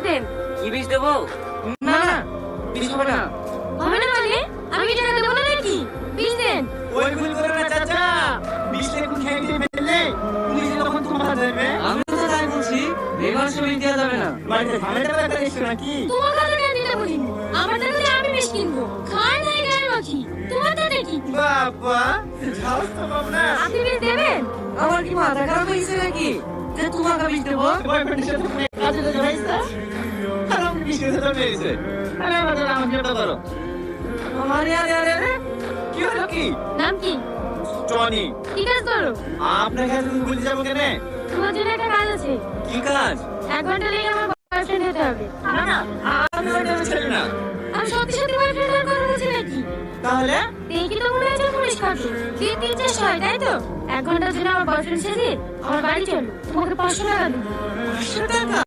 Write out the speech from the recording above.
দেন। কি বিষ দেবো? না না, বিষ হবে না। হবে না মানে? আমি কি টাকা দেবো না নাকি? বিষ দেন। ওই ভুল করো না চাচা, বিষ লেবু খেয়ে দিয়ে ফেললে পুলিশ যখন তোমার ধরবে। আমি তো তাই বলছি, এবার সে বিষ দেওয়া যাবে না। বাড়িতে ঝামেলা ব্যাপার এসো নাকি? তোমার কথা কেন দিতে বলিনি? আমার টাকা দিয়ে আমি বিষ কিনবো। খায় নাই গায়ে মাখি। তোমার টাকা কি? বাবা সাহস তো কম না। আপনি বিষ দেবেন? আমার কি মাথা খারাপ হয়েছে নাকি যে তোমাকে বিষ দেবো? বয়ফ্রেন্ডের সাথে তুমি কাজে যেতে পারছো? আর আমি বিষ খেতে ধরে এসে আরে বাবা আমাকে এটা করো। আরে আরে আরে আরে, কি হলো কি? নাম কি? টনি। ঠিক আছে ধরো। আপনার কাছে তুমি ভুলে যাবো কেন? তোমার জন্য একটা কাজ আছে। কি কাজ? 1 ঘন্টা লেগে আমার বয়ফ্রেন্ড হতে হবে। না না, আমি ওইটা ছেড়ে না। আমি সত্যি সত্যি বয়ফ্রেন্ড হওয়ার কথা বলছি নাকি? তাহলে দেখি তো মনে হচ্ছে পুলিশ কাটলো। 3-4 হয় তাই তো? 1 ঘন্টার জন্য আমার বয়ফ্রেন্ড সেজে আমার বাড়ি চলো। তোমাকে 500 টাকা দেবো। 500 টাকা?